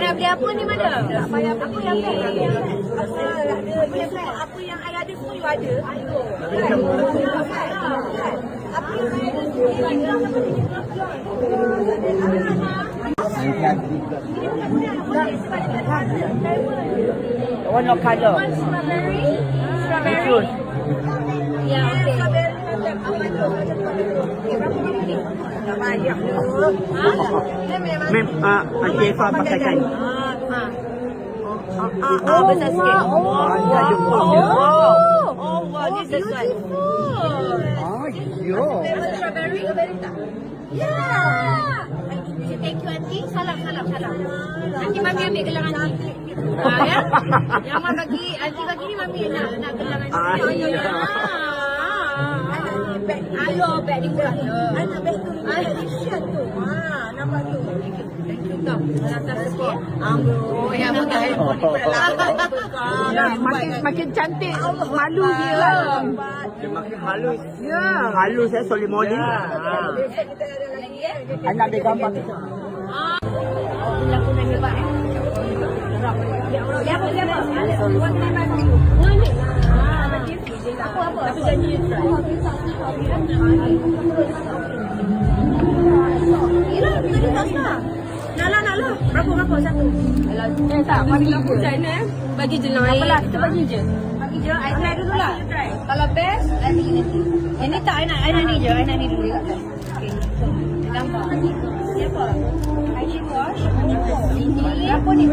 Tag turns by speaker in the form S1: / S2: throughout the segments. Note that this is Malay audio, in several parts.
S1: nak beli apa ni mana? Nak bayar apa yang beli? Apa yang I ada semua you ada. Apa yang I ada
S2: One no color.
S1: strawberry.
S2: Fruit.
S1: Ya, okey. Tak banyak tu.
S2: Okey, Eva pakaikan.
S1: Besar sikit.
S2: Wow, this is one.
S1: Strawberry ke berry tak? Ya. Thank you, Aunty. Salam. Aunty, Mami ambil gelang Aunty. Ya? Yang Mami bagi, Aunty bagi ni Mami nak gelang Aunty. Ayo, beg ni murah. Anak beg tu. Anak shirt tu. Nampak tu. Thank you tau. Atas sikit. Oh, yang betul.
S2: Makin cantik. Malu dia. Dia makin halus. Ya. Halus solid model. Anak ambil gambar kita.
S1: Lakonan hebat Siapa? Apa? Aku janji dia try. Yelah, kita dia tak nak. Nak. Berapa? Satu.
S3: Tak, bagi aku China bagi je lain.
S1: Apalah, kita bagi je. Bagi je, I try dulu lah. Kalau best, I bagi nanti. Ini tak, I nak ni je. I nak ni dulu. Okay, so, gambar. Siapa? Hygiene wash. Ini. Berapa ni?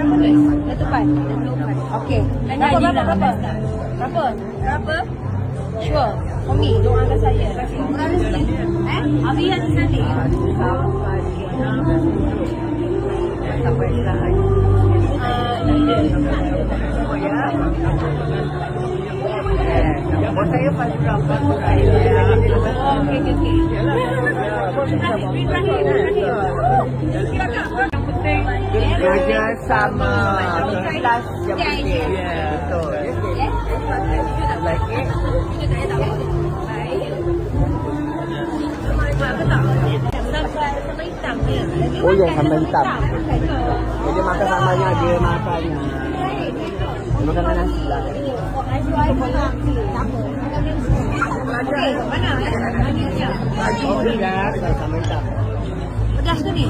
S1: Letupan. Okay. Berapa? Sure. For me, doakan saya. Habis yang nanti.
S2: Sampai dah. Saya pasti dapat. Kerja sama. Kelas yang penting. Betul. Like it. Oh ya, sambal hitam. Jadi makan sambalnya, dia makannya. Dia makan nasi lah. Oh, pedas, sambal hitam.
S1: Pedas tu ni?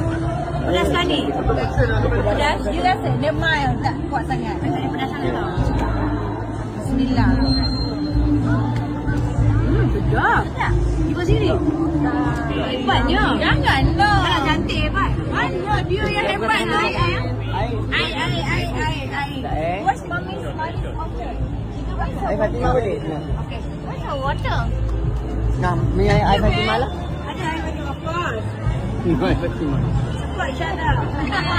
S1: Pedas kan ni? Pedas? You rasa dia mild tak kuat sangat? Pedas sangat tau. Bismillah. Sedap. Cuba sini. Hebatnya. Janganlah. Mana cantik hebat. Mana dia yang hebat lah. I. What's mommy's water?
S2: Air Fatimah boleh?
S1: Okay. What's her water?
S2: Nah, ni air Fatimah lah.
S1: Ada air Fatimah, of course.
S2: Air Fatimah.
S1: Cepat Syana.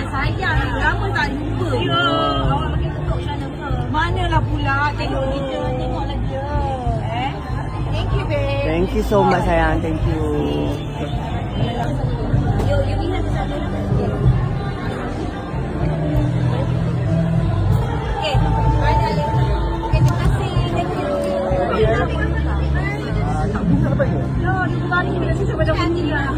S1: Sayang. Lama tak jumpa. Ya. Awak bagi ketuk Syana ke? Manalah pula. Tengoklah dia. Thank you, babe.
S2: Thank you so much, sayang. Thank you.
S1: You minat satu. Okay. Okay, terima kasih. Thank you.
S2: Tak bisa lepas ni?
S1: No, di luar ni bila susah macam ni lah.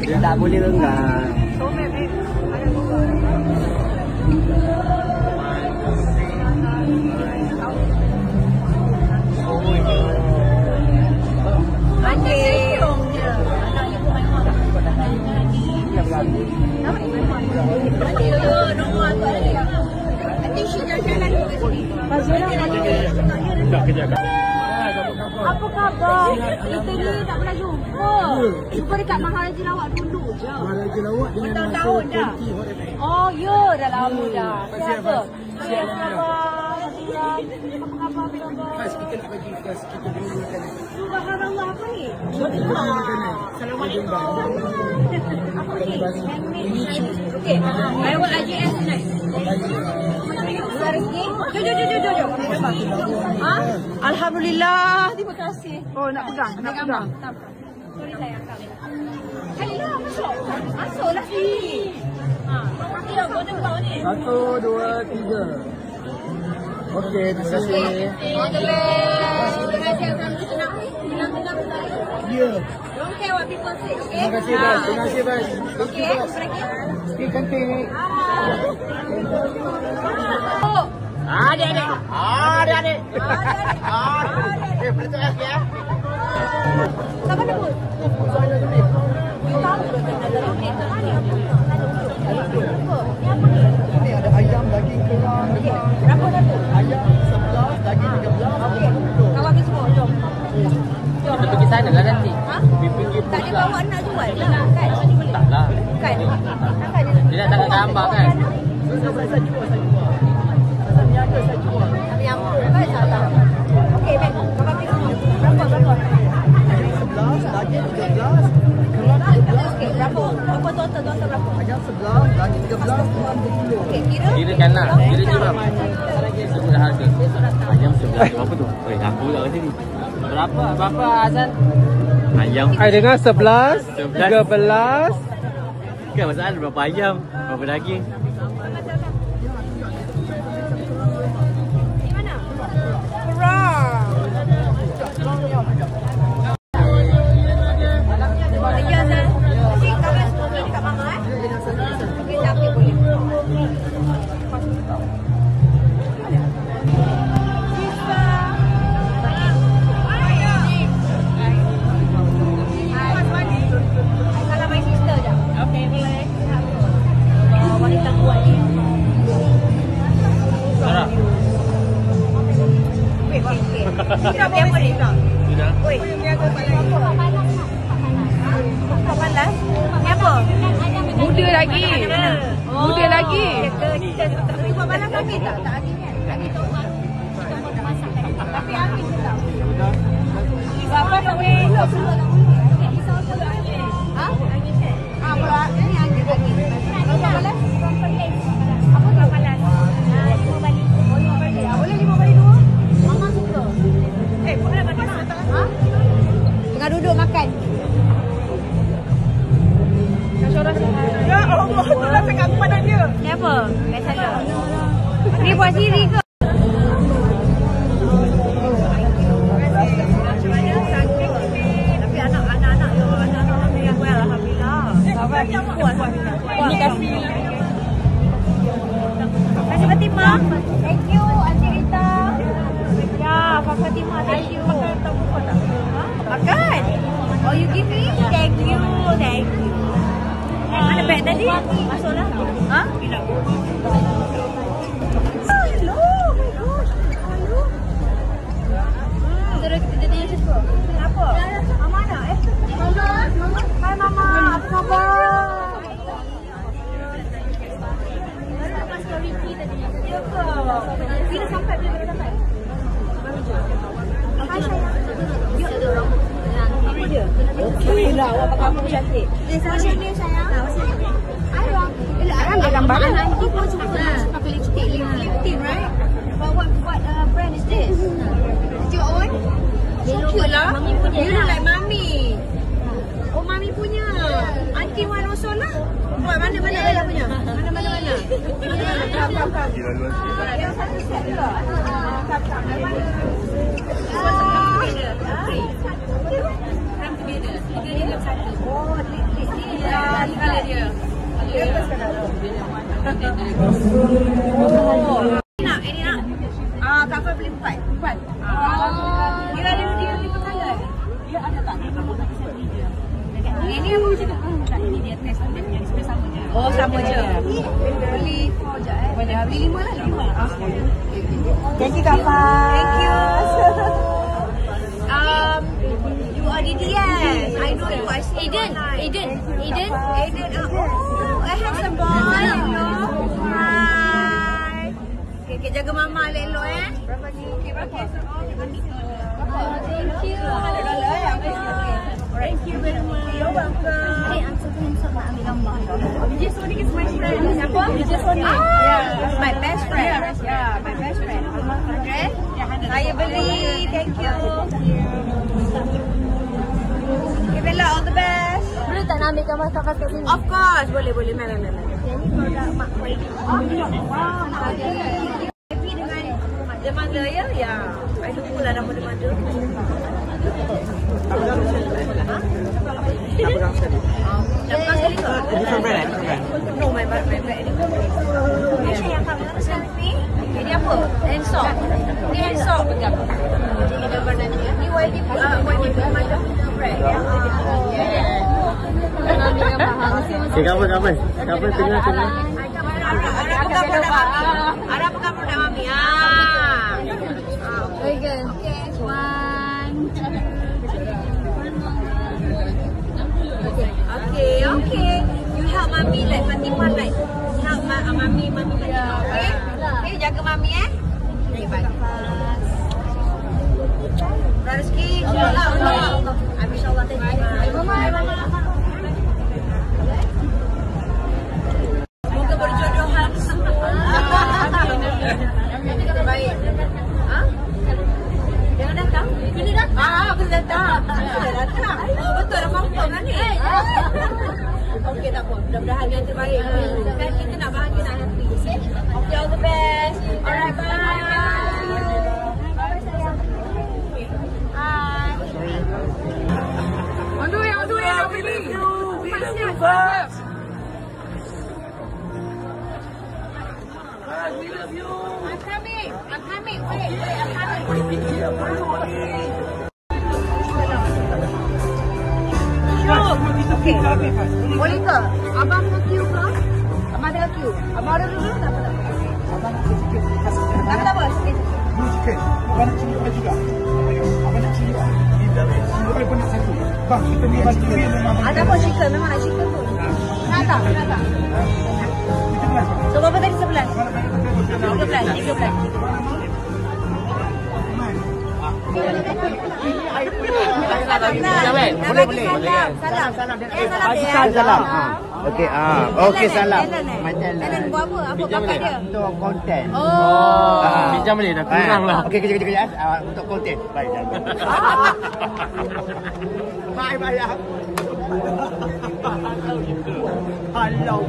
S2: Dia tak boleh renggang.
S1: So, babe. Apa khabar? Kita ni tak pernah jumpa. Jumpa dekat Maharaja Lawak dulu je.
S4: Maharaja Lawak dengan
S1: tahun dah. Oh ya, dah lama dah. Siapa? Apa khabar? Apa khabar?
S4: khas kita nak bagi khas kita dulu makan.
S1: Subhanallah, apa ni?
S4: Assalamualaikum.
S1: Apa ni? Okey, I want IJS tonight. Jom. Ha? Alhamdulillah. Terima kasih.
S2: Oh, nak pegang, nak pegang.
S1: Sorry sayang kami. Hello, masuk lagi. Ha, okey, boleh bawa ni.
S4: 1, 2, 3. Okey, terima kasih.
S1: Terima kasih.
S4: Ya.
S1: Don't care what people say, okay?
S4: Terima kasih, Bas. Terima kasih, Bas.
S1: Okay, apa lagi?
S4: Okey, cantik.
S1: Oh.
S2: Adik-adik. Adik-adik. Adik-adik. Betul ya.
S1: Siapa nama?
S4: Ini ada ayam daging kerang.
S1: Berapa satu?
S4: Ayam 11, daging 13.
S1: Okey. Kau ambil semua, jom.
S2: Kita pergi sana lah nanti.
S1: Ha?
S2: Pergi
S1: Tak dia bawa nak jual lah, kan?
S2: tak lah.
S1: Kan? Takkan
S2: Dia nak tangkap gambar kan.
S4: Saya jual. Pasal niaga saya jual.
S1: Tapi yang kan salah. Okey, baik. Kau ambil semua. Berapa?
S4: Ayam 11, daging 13. Kerang 13.
S1: Okey, berapa? Apa total berapa?
S4: Ayam 11, daging 13, kerang 20.
S1: Okey, kira?
S2: Kirakan lah. Kira je bang. Sebut harga. Ayam 11 berapa tu? Aku tak rasa ni. Berapa Azan? Ayam.
S5: I dengar 11,
S2: 11.
S5: 13.
S2: Kan masalah berapa ayam? Berapa daging?
S1: Di mana? Kurang. Lagi Azan. Cik, kau dah semua beli kat Mama eh? Okey, dah ambil boleh. Salam my sister je. Okey, boleh. Wanita kuat ni.
S2: Sarah.
S1: Wait. Kira apa ni?
S2: Sudah.
S1: Wait. Kau panas? Ni apa?
S3: Muda lagi. Muda lagi.
S1: Tapi buat malam kami tak? Tak ada kan? Tapi Amin je tak? Berapa kami? Ha? Pula ni angin. Berapa balas? Apa tu balas? 5 balik. Boleh 5 balik 2? Mama suka. Boleh makan tak? Ha? Tengah duduk makan.
S3: Ya Allah, tu lah cakap kepada dia.
S1: Ni apa? Biasa. Ni buat siri ke? Tapi anak-anak yang well, alhamdulillah. Ini kasih. Kasih Fatimah. Thank you, Aunty Rita. Ya, Pak Fatimah, thank you. Makan. Oh, you give me? Thank you. Mana beg tadi? Masuklah. Ha? Oh, hello. Oh my gosh. Hello. Dia cukup. Kenapa? Mama nak Mama. Hai Mama. Apa khabar? Lepas story tadi. Ya ke? Bila sampai? Hai sayang. Apa dia? Okey lah. Awak pakai apa cantik. Macam ni sayang. Ambil gambar nanti pun cuba pakai lipstick. Lipstick, right? But what brand is this? Is your own? So cute lah. You look like Mami. Oh, Mami punya. Auntie one also lah. Buat mana punya? Mana? Come. Yang satu set ke? Oh, lipstick ni. Ya, colour dia. Ini nak. Cover beli 4. Dia ada different colour. Dia ada tak? Ini apa macam tu? Tak, ini dia test on yang sebenarnya sama je. Oh, sama je. Beli 4 je Boleh beli 5 lah. 5. Thank you, Kak. Thank you. You are DDS. I know you. I see Aiden. Oh, a handsome boy. Hi. Okay, jaga mama elok berapa ni? Okay, so thank you. $100 ya. Thank you very much. You're welcome. Hey, I'm so handsome nak ambil gambar. DJ Sonic is my friend. Siapa? DJ Sonic. Yeah, my best friend. Yeah, my best friend. 100? Saya beli. Thank you. Okay, Bella, all the best.
S3: Boleh tak nak ambil gambar kakak kat sini?
S1: Of course, boleh. Mana. Ini produk Mak Wai. Wow, Mak Wai. Happy dengan The Mother ya? Ya. I lupa lah nama The Mother. Lepas sekali ke?
S2: Different brand.
S1: No, my brand ini. Actually yang kami pesan ni, ini apa? Hand soap. Ini hand soap pegang. Ini gambar nanti. Ini YD macam brand.
S2: Okay, cover tengah.
S1: Ada pegang produk mami. Okay, one. Okay. You help mami like Fatimah like help mami Fatimah. Okay, jaga mami Okay, bye. Rezeki insyaAllah Allah. InsyaAllah mama. Semoga berjodohan. Terbaik. Jangan datang. Bila datang? Bila datang. Oh, betul dah confirm lah ni. Okey, tak apa. Mudah-mudahan yang terbaik. Kan kita nak bahagia, nak happy. Okay, all the best. Alright, bye. On the way, everybody. I'm coming. Wait, I'm coming. Okay. Boleh ke? Abang mau queue ke? Abang tengah queue. Abang order dulu tak apa?
S4: Abang nak sikit.
S1: Tak apa.
S4: Sikit. Abang nak cili oil juga. Abang nak cili oil. Cili oil pun nak satu. Bang, kita ni bagi cili memang.
S1: Ada pun chicken, memang nak chicken tu. Nak tak? So, berapa tadi 11? 13.
S5: Salam. Okey, okey salam.
S1: Ellen buat apa? Apa bapak dia?
S5: Untuk konten.
S2: Pinjam boleh dah kurang lah.
S5: Okey, kejap. Untuk konten. Baik, jangan. Bayar. Halau.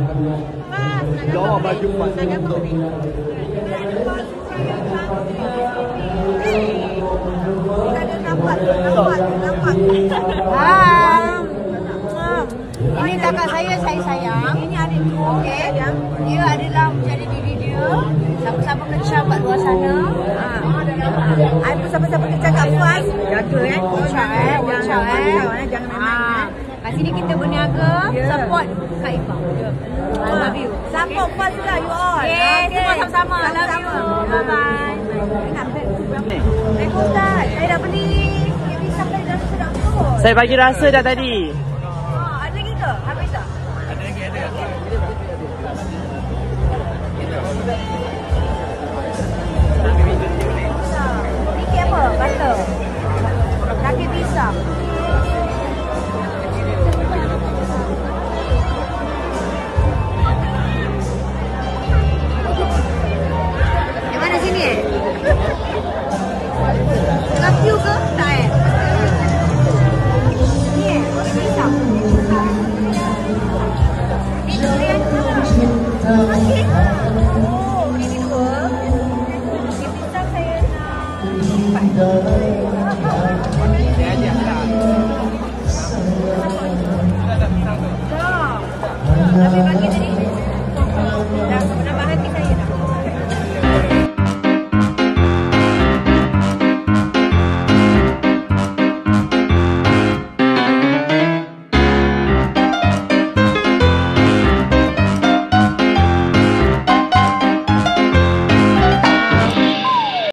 S5: Jawab baju pasal.
S1: Nampak. Ini kakak saya sayang. Ini adik tu, okey. Dia adalah menjadi diri dia. Sama-sama kecam kat luar sana. I pun sama-sama kecam kat puas. Jaga kecam jangan main-main. Kat sini kita berniaga, support Kak Ifa. Love you. Support puas juga you all. Semua sama-sama. Love you. Bye-bye. Ustaz, saya dah beli pisang tadi dah sedap tu.
S2: Saya bagi rasa dah tadi.
S1: Ada lagi ke? Habis tak?
S4: Ada lagi.
S1: Ini apa? Butter. Kaki pisang. Yang mana sini Kaki ke? Tak Ni pisang. Ini durian ke? Okey. Oh, ini dua. Ini pisang saya nak 4. Tapi bagi